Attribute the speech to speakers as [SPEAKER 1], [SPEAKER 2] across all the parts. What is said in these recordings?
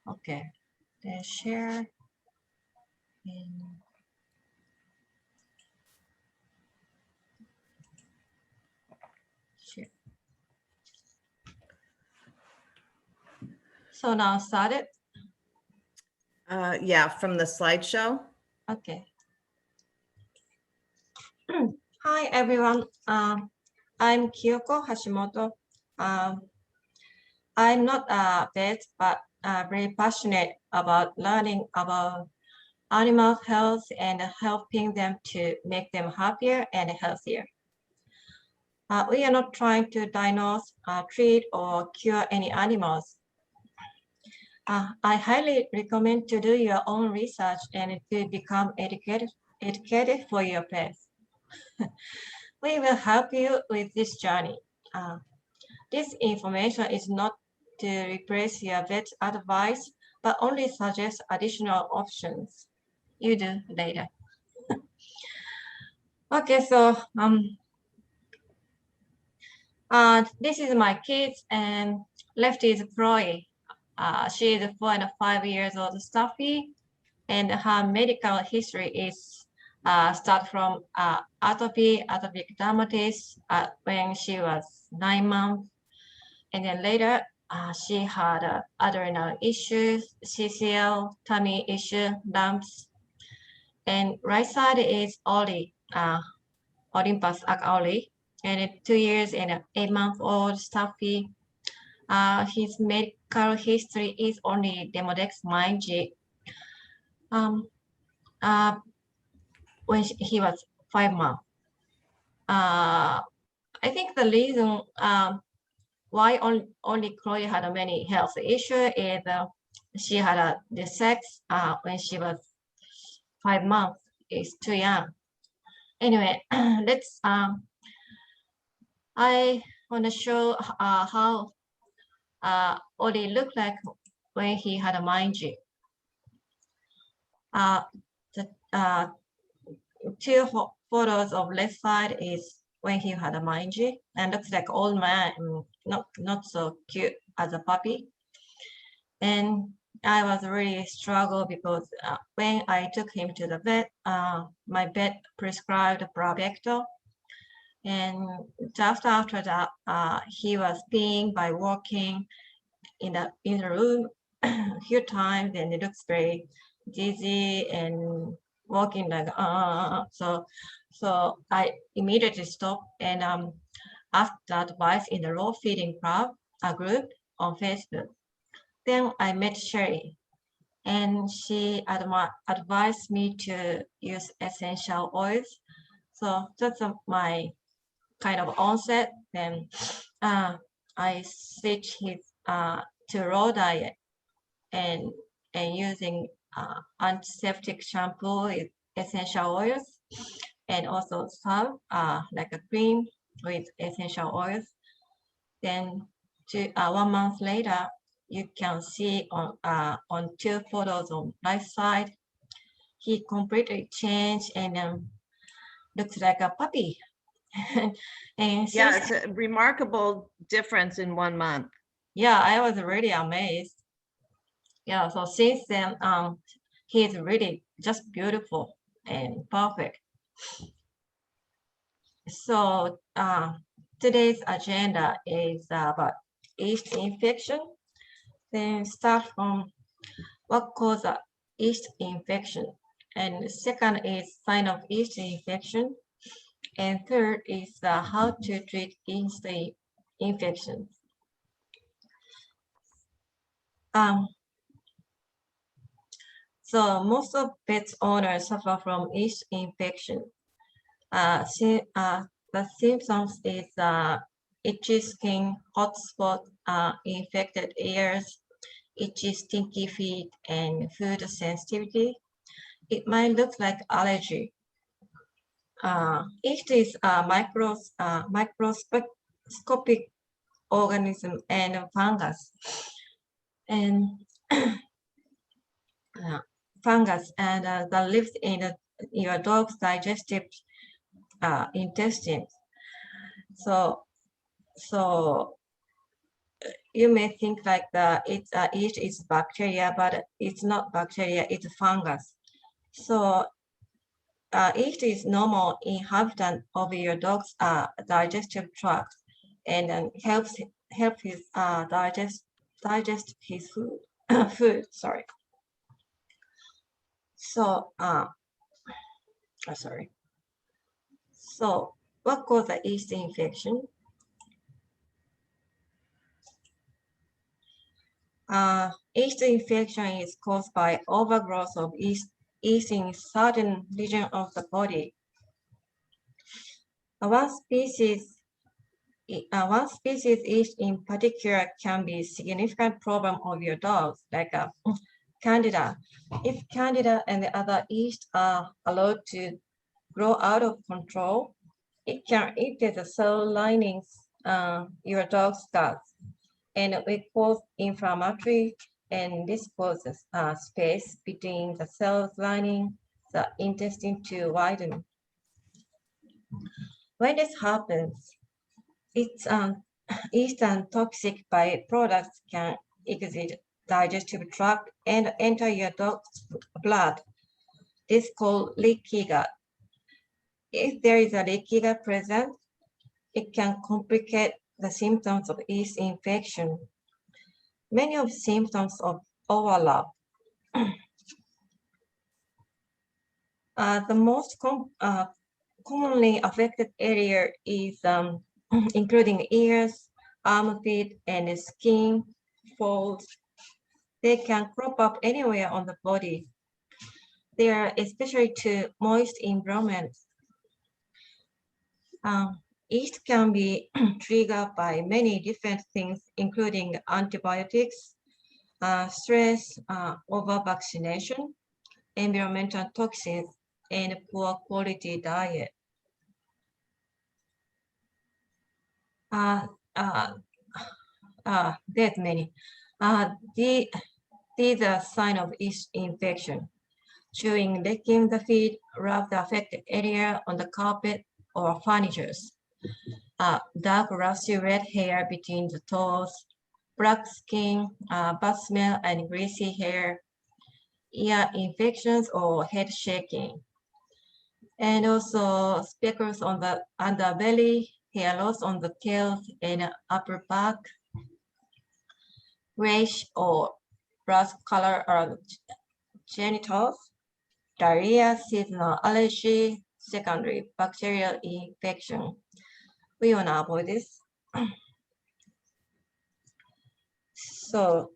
[SPEAKER 1] Okay, then share. And share. So now started.
[SPEAKER 2] Yeah, from the slideshow.
[SPEAKER 1] Okay. Hi everyone. I'm Kyoko Hashimoto. I'm not a vet, but very passionate about learning about animal health and helping them to make them happier and healthier. We are not trying to diagnose, treat, or cure any animals. I highly recommend to do your own research and to become educated for your pets. We will help you with this journey. This information is not to replace your vet advice, but only suggest additional options. You do later. Okay, so this is my kids, and left is Chloe. She is 4 and 5 years old, Stuffy, and her medical history is start from atopic dermatitis when she was 9 months, and then later she had adrenal issues, CCL, tummy issue, lumps, and right side is Ollie, Olympus Ollie, and 2 years and 8-month-old Stuffy. His medical history is only Demodex G. When he was 5 months. I think the reason why only Chloe had many health issues is she had the sex when she was 5 months. It's too young. Anyway, let's. I want to show how Oli looked like when he had a mind G. The two photos of left side is when he had a mind G and looks like old man, not so cute as a puppy. And I was really struggle because when I took him to the vet, my vet prescribed Bravecto. And just after that, he was peeing by walking in the room a few times, and it looks very dizzy and walking like so I immediately stopped and asked advice in the raw feeding club group on Facebook. Then I met Sherry, and she advised me to use essential oils. So that's my kind of onset. Then I switched his to raw diet and using antiseptic shampoo with essential oils, and also salve like a cream with essential oils. Then 1 month later, you can see on two photos on right side, he completely changed and looks like a puppy. And
[SPEAKER 2] Yeah, it's a remarkable difference in 1 month.
[SPEAKER 1] Yeah, I was really amazed. Yeah, so since then, he's really just beautiful and perfect. So today's agenda is about yeast infection. Then start from what causes yeast infection. And second is sign of yeast infection. And third is how to treat yeast infections. So most of pet owners suffer from yeast infection. The symptoms is itchy skin, hot spot, infected ears, itchy stinky feet, and food sensitivity. It might look like allergy. Yeast is a microscopic organism and fungus. And fungus and that lives in your dog's digestive intestines. So you may think like yeast is bacteria, but it's not bacteria, it's fungus. So yeast is normal inhabitant of your dog's digestive tract, and helps his digest his food. Food, sorry. So sorry. So what causes a yeast infection? Yeast infection is caused by overgrowth of yeast in certain region of the body. One species yeast in particular can be a significant problem of your dogs, like Candida. If Candida and the other yeast are allowed to grow out of control, it can irritate the cell linings your dog's gut, and it causes inflammatory, and this causes space between the cells lining the intestine to widen. When this happens, it's yeast and toxic byproducts can exit digestive tract and enter your dog's blood. This is called leaky gut. If there is a leaky gut present, it can complicate the symptoms of yeast infection. Many of the symptoms of overlap. The most commonly affected area is including ears, armpit, and skin folds. They can crop up anywhere on the body. They are especially to moist environments. Yeast can be triggered by many different things, including antibiotics, stress, over-vaccination, environmental toxins, and poor quality diet. There's many. These are signs of yeast infection. Chewing, licking the feet, rub the affected area on the carpet or furniture. Dark rusty red hair between the toes, black skin, bad smell, and greasy hair, ear infections or head shaking. And also speckles on the underbelly, hair loss on the tail and upper back, grayish or brass color around genitals, diarrhea, seasonal allergy, secondary bacterial infection. We want to avoid this. So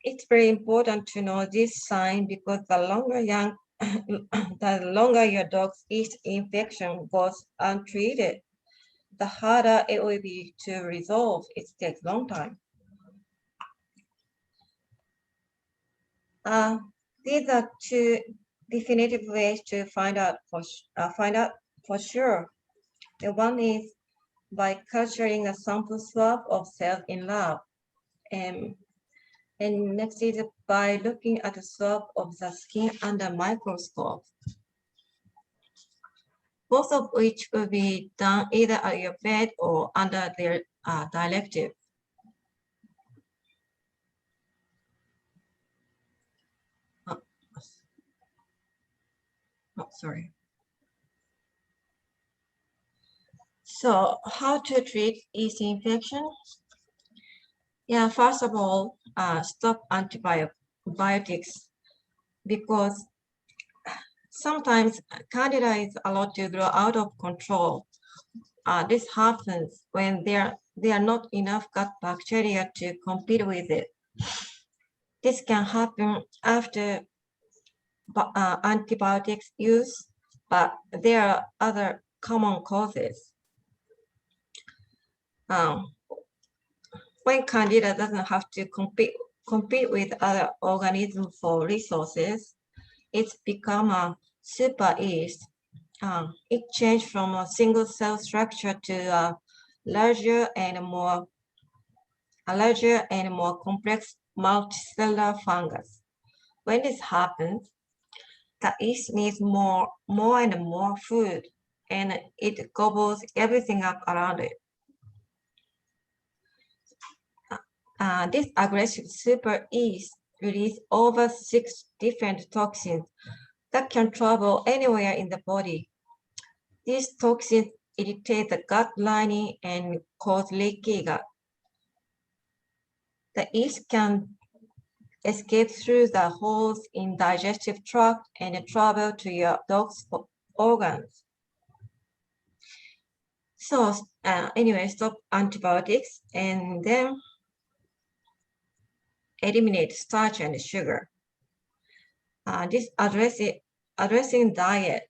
[SPEAKER 1] it's very important to know this sign, because the longer your dog's yeast infection goes untreated, the harder it will be to resolve. It takes a long time. These are two definitive ways to find out for sure. The one is by culturing a sample swab of cells in lab. And next is by looking at a swab of the skin under microscope, both of which will be done either at your bed or under their directive. Sorry. So how to treat yeast infection? Yeah, first of all, stop antibiotics, because sometimes Candida is allowed to grow out of control. This happens when there are not enough gut bacteria to compete with it. This can happen after antibiotics use, but there are other common causes. When Candida doesn't have to compete with other organisms for resources, it's become a super yeast. It changed from a single cell structure to a larger and more complex multicellular fungus. When this happens, the yeast needs more and more food, and it gobbles everything up around it. This aggressive super yeast releases over 6 different toxins that can travel anywhere in the body. These toxins irritate the gut lining and cause leaky gut. The yeast can escape through the holes in digestive tract and travel to your dog's organs. So anyway, stop antibiotics and then eliminate starch and sugar. This addressing diet.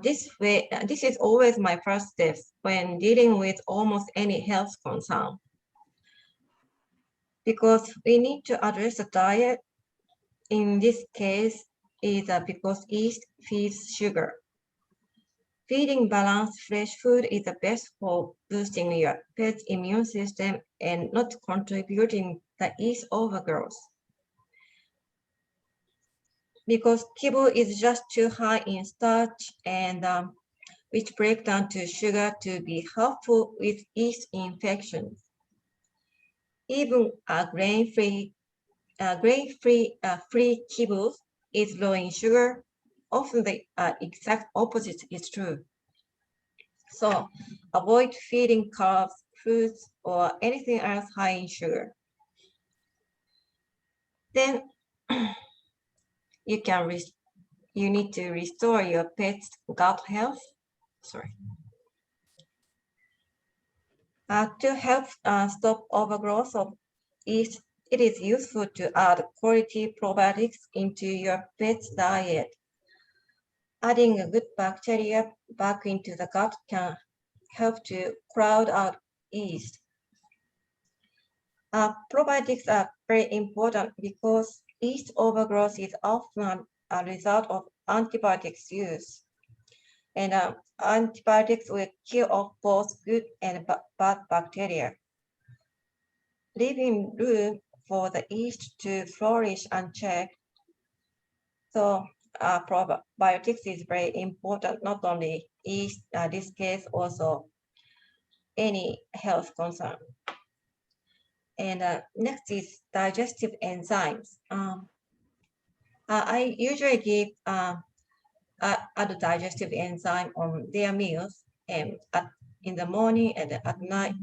[SPEAKER 1] This is always my first step when dealing with almost any health concern. Because we need to address the diet. In this case, is because yeast feeds sugar. Feeding balanced fresh food is the best for boosting your pet's immune system and not contributing the yeast overgrowth. Because kibble is just too high in starch and which break down to sugar to be helpful with yeast infections. Even grain-free kibble is low in sugar. Often the exact opposite is true. So avoid feeding carbs, fruits, or anything else high in sugar. Then you need to restore your pet's gut health. To help stop overgrowth of yeast, it is useful to add quality probiotics into your pet's diet. Adding a good bacteria back into the gut can help to crowd out yeast. Probiotics are very important because yeast overgrowth is often a result of antibiotics use. And antibiotics will kill off both good and bad bacteria, leaving room for the yeast to flourish unchecked. So probiotics is very important, not only yeast, this case, also any health concern. And next is digestive enzymes. I usually give other digestive enzyme on their meals and in the morning and at night.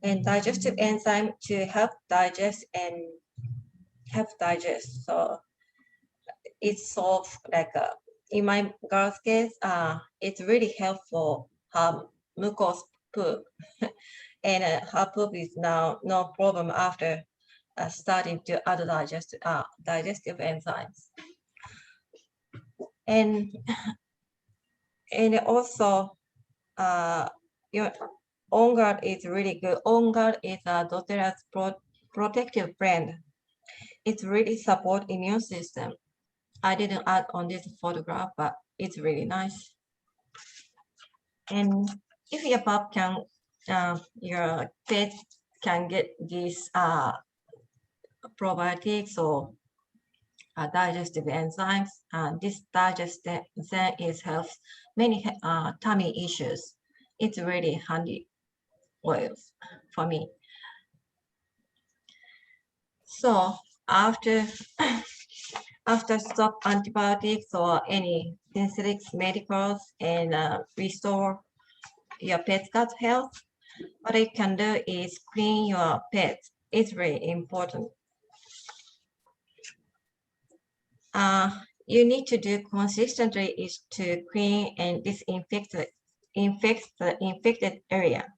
[SPEAKER 1] And digestive enzyme to help digest. So it's sort of like in my girl's case, it's really helpful her mucus poop. And her poop is now no problem after starting to other digestive enzymes. And also your On Guard is really good. On Guard is doTERRA's protective friend. It really supports immune system. I didn't add on this photograph, but it's really nice. And if your pup can, your pet can get these probiotics or digestive enzymes, this digestive enzyme helps many tummy issues. It's really handy oils for me. So after stop antibiotics or any synthetic medicals and restore your pet's gut health, what you can do is clean your pet. It's really important. You need to do consistently is to clean and disinfect the infected area.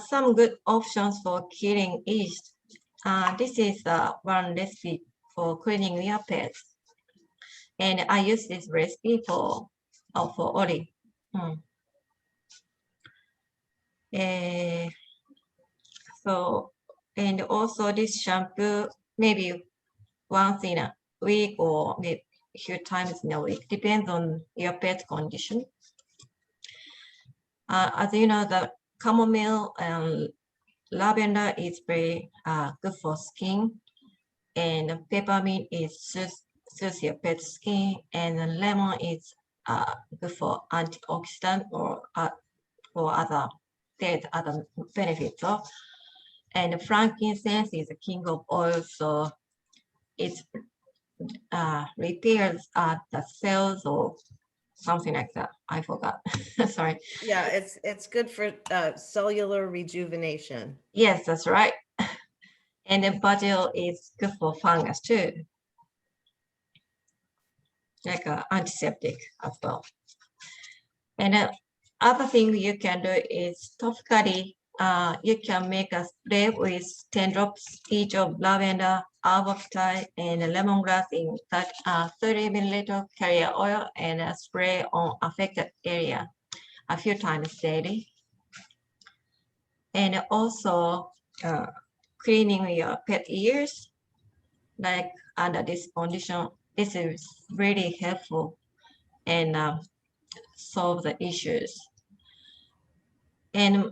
[SPEAKER 1] Some good options for killing yeast. This is one recipe for cleaning your pets. And I use this recipe for Ori. So, and also this shampoo, maybe once in a week or maybe a few times in a week, depends on your pet condition. As you know, the chamomile and lavender is very good for skin, and peppermint is soothes your pet's skin, and lemon is good for antioxidant or other, there's other benefits. And frankincense is the king of oils, so it repairs the cells or something like that. I forgot. Sorry.
[SPEAKER 2] Yeah, it's good for cellular rejuvenation.
[SPEAKER 1] Yes, that's right. And then basil is good for fungus too, like antiseptic as well. And other thing you can do is topically, you can make a spray with 10 drops each of lavender, avocado, and lemongrass in 30 milliliter carrier oil and spray on affected area a few times daily. And also cleaning your pet ears, like under this condition, this is really helpful and solve the issues. And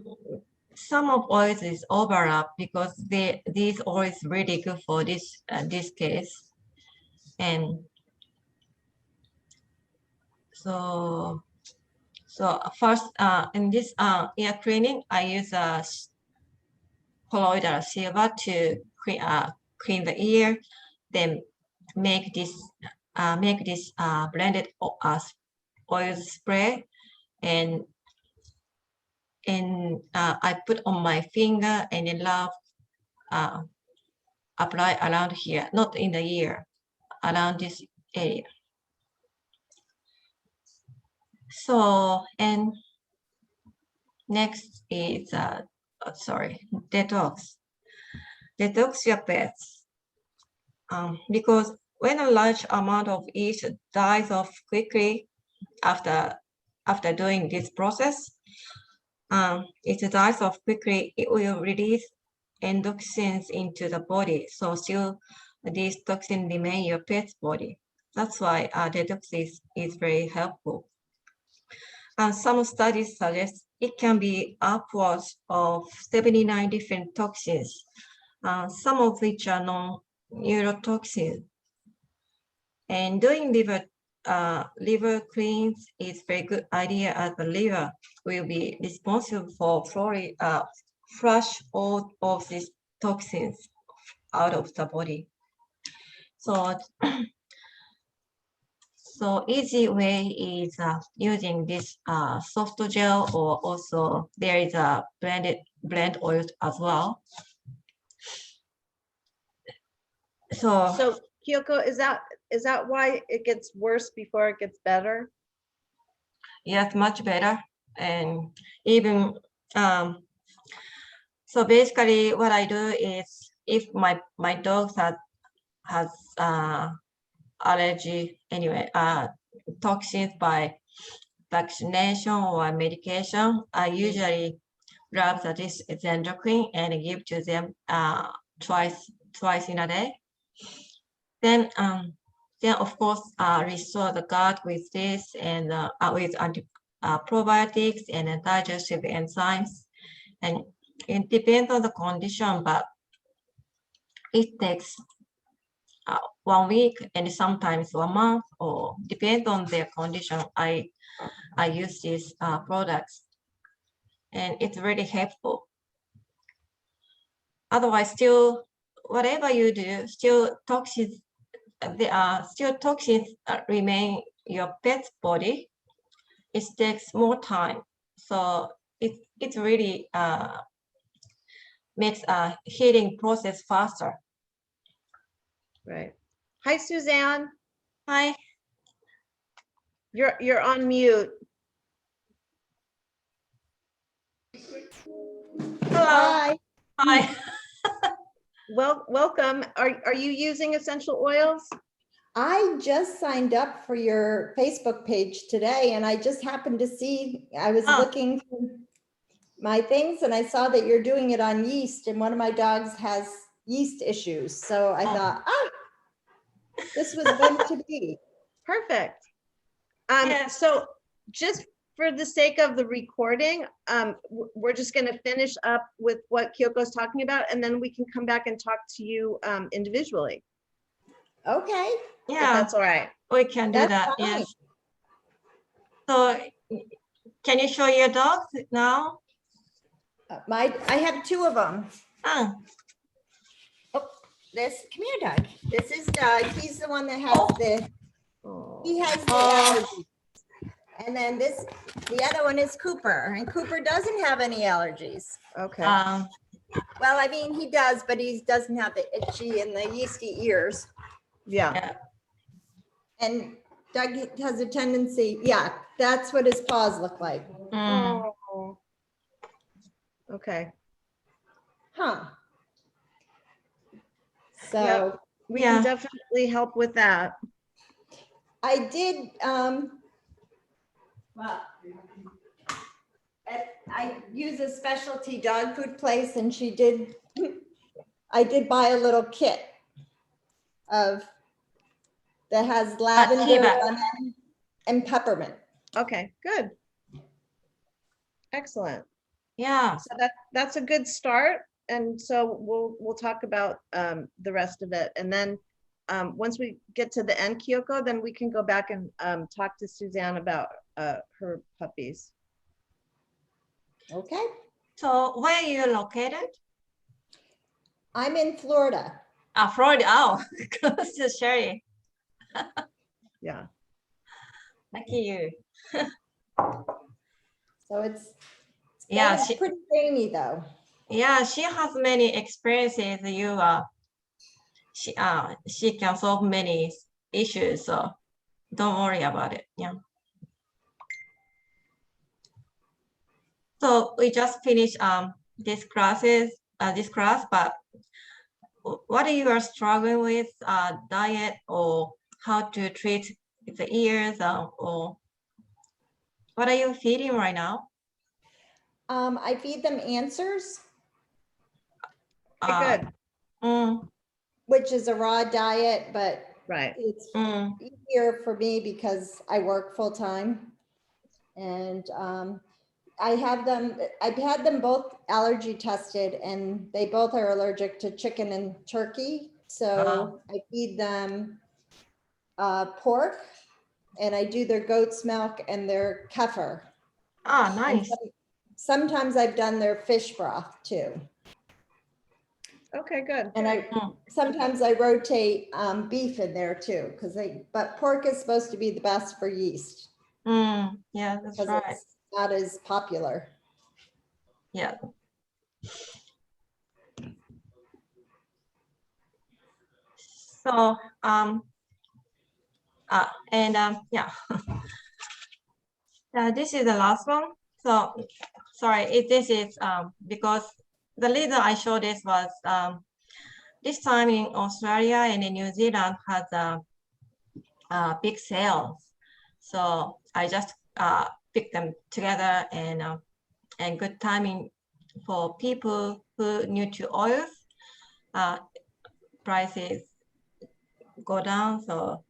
[SPEAKER 1] some of oils is overlap because these oils really good for this case. And so first in this ear cleaning, I use a colloidal silver to clean the ear, then make this blended oil spray, and I put on my finger and then apply around here, not in the ear, around this area. So, and next is, detox. Detox your pets. Because when a large amount of yeast dies off quickly after doing this process, it dies off quickly, it will release endotoxins into the body. So still these toxins remain in your pet's body. That's why detox is very helpful. Some studies suggest it can be upwards of 79 different toxins, some of which are non-neurotoxins. And doing liver cleans is a very good idea, as the liver will be responsible for flush all of these toxins out of the body. So, so easy way is using this soft gel, or also there is a blend oil as well.
[SPEAKER 2] So Kyoko, is that why it gets worse before it gets better?
[SPEAKER 1] Yes, much better. And even so basically what I do is, if my dog has allergy, anyway, toxins by vaccination or medication, I usually grab this endocrine and give to them twice in a day. Then of course restore the gut with this, and with probiotics and digestive enzymes. And it depends on the condition, but it takes 1 week and sometimes 1 month, or depends on their condition. I use these products, and it's really helpful. Otherwise, still, whatever you do, still toxins remain your pet's body. It takes more time, so it really makes a healing process faster.
[SPEAKER 2] Right. Hi, Suzanne.
[SPEAKER 1] Hi.
[SPEAKER 2] You're on mute.
[SPEAKER 1] Hello. Hi.
[SPEAKER 2] Well, welcome. Are you using essential oils?
[SPEAKER 3] I just signed up for your Facebook page today, and I just happened to see, I was looking through my things and I saw that you're doing it on yeast, and one of my dogs has yeast issues. So I thought, this was meant to be.
[SPEAKER 2] Perfect.
[SPEAKER 1] Yes.
[SPEAKER 2] So just for the sake of the recording, we're just going to finish up with what Kyoko's talking about, and then we can come back and talk to you individually.
[SPEAKER 3] Okay.
[SPEAKER 2] If
[SPEAKER 1] Yeah,
[SPEAKER 2] that's all right.
[SPEAKER 1] we can do
[SPEAKER 3] That's
[SPEAKER 1] that.
[SPEAKER 3] fine.
[SPEAKER 1] Yes. So can you show your dogs now?
[SPEAKER 3] I have two of them.
[SPEAKER 1] Ah,
[SPEAKER 3] This, come here, Doug. This is Doug. He's the one that has he has the
[SPEAKER 1] Oh.
[SPEAKER 3] allergies. And then this, the other one is Cooper, and Cooper doesn't have any allergies.
[SPEAKER 2] Okay.
[SPEAKER 3] Well, I mean, he does, but he doesn't have the itchy and the yeasty ears.
[SPEAKER 2] Yeah.
[SPEAKER 1] yeah.
[SPEAKER 3] And Doug has a tendency, yeah, that's what his paws look like.
[SPEAKER 1] Mm.
[SPEAKER 2] Oh. Okay.
[SPEAKER 3] Huh. So
[SPEAKER 2] Yeah. We
[SPEAKER 1] Yeah.
[SPEAKER 2] can definitely help with that.
[SPEAKER 3] I did, well, I use a specialty dog food place, and she did, I did buy a little kit of, that has lavender,
[SPEAKER 1] Tea-bag.
[SPEAKER 3] lemon, and peppermint.
[SPEAKER 2] Okay, good. Excellent.
[SPEAKER 1] Yeah.
[SPEAKER 2] So that's a good start. And so we'll talk about the rest of it. And then once we get to the end, Kyoko, then we can go back and talk to Suzanne about her puppies.
[SPEAKER 3] Okay.
[SPEAKER 1] So where are you located?
[SPEAKER 3] I'm in Florida.
[SPEAKER 1] Florida. Oh, close to Sherry.
[SPEAKER 2] Yeah.
[SPEAKER 1] Lucky you.
[SPEAKER 3] So it's
[SPEAKER 1] Yeah,
[SPEAKER 3] been pretty rainy though.
[SPEAKER 1] Yeah, she has many experiences. She can solve many issues. So don't worry about it. Yeah. So we just finished this class, but what are you are struggling with, diet or how to treat the ears, or what are you feeding right now?
[SPEAKER 3] I feed them answers,
[SPEAKER 2] Okay, good.
[SPEAKER 3] which is a raw diet, but
[SPEAKER 2] Right.
[SPEAKER 3] it's easier for me because I work full time. And I've had them both allergy tested, and they both are allergic to chicken and turkey. So I feed them pork, and I do their goat's milk and their kefir.
[SPEAKER 1] Ah, nice.
[SPEAKER 3] Sometimes I've done their fish broth too.
[SPEAKER 2] Okay, good.
[SPEAKER 3] And sometimes I rotate beef in there too, but pork is supposed to be the best for yeast.
[SPEAKER 1] Yeah, that's
[SPEAKER 3] because
[SPEAKER 1] right.
[SPEAKER 3] it's not as popular.
[SPEAKER 1] Yeah. So yeah. This is the last one. So sorry, this is because the reason I showed this was this time in Australia and in New Zealand has big sales. So I just picked them together, and good timing for people who new to oils. Prices go down. So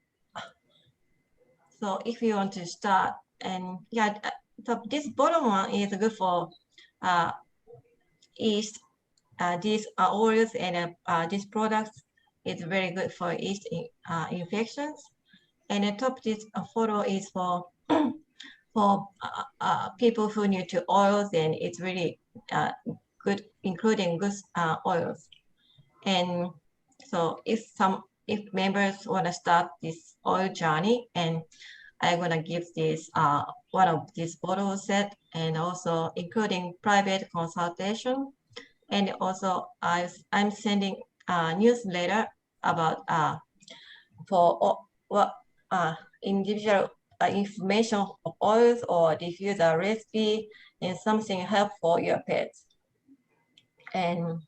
[SPEAKER 1] if you want to start, and yeah, so this bottom one is good for yeast. These oils and these products is very good for yeast infections. And the top this photo is for people who need to oils, and it's really good, including good oils. And so if members want to start this oil journey, and I'm gonna give this one of these bottle set, and also including private consultation, and also I'm sending a newsletter about for what individual information of oils or diffuser recipe and something helpful for your pets. And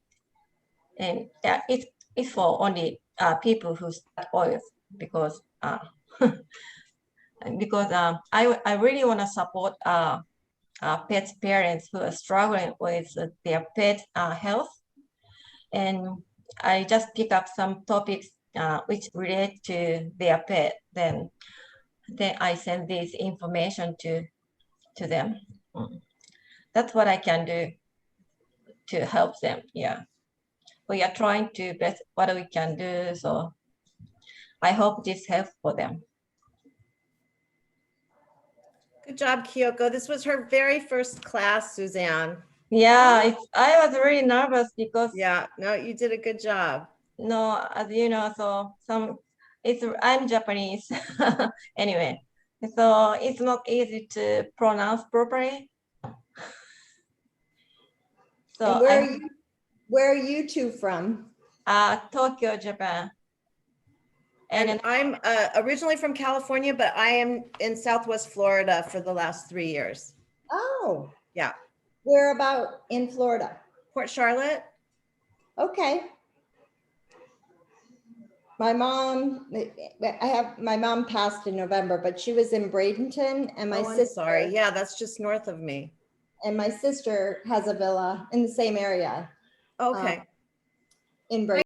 [SPEAKER 1] yeah, it's for only people who start oils, because I really want to support pets parents who are struggling with their pet health. And I just pick up some topics which relate to their pet. Then I send this information to them. That's what I can do to help them. Yeah, we are trying to best what we can do. So I hope this helps for them.
[SPEAKER 2] Good job, Kyoko. This was her very first class, Suzanne.
[SPEAKER 1] Yeah, I was really nervous because
[SPEAKER 2] Yeah, no, you did a good job.
[SPEAKER 1] no, as you know, I'm Japanese anyway, so it's not easy to pronounce properly. So
[SPEAKER 3] And where are you two from?
[SPEAKER 1] Tokyo, Japan.
[SPEAKER 2] And I'm originally from California, but I am in Southwest Florida for the last 3 years.
[SPEAKER 3] Oh.
[SPEAKER 2] Yeah.
[SPEAKER 3] Where about in Florida?
[SPEAKER 2] Port Charlotte.
[SPEAKER 3] Okay. My mom passed in November, but she was in Bradenton, and my
[SPEAKER 2] Oh, I'm
[SPEAKER 3] sister,
[SPEAKER 2] sorry. Yeah, that's just north of me.
[SPEAKER 3] and my sister has a villa in the same area
[SPEAKER 2] Okay.
[SPEAKER 3] in Bradenton.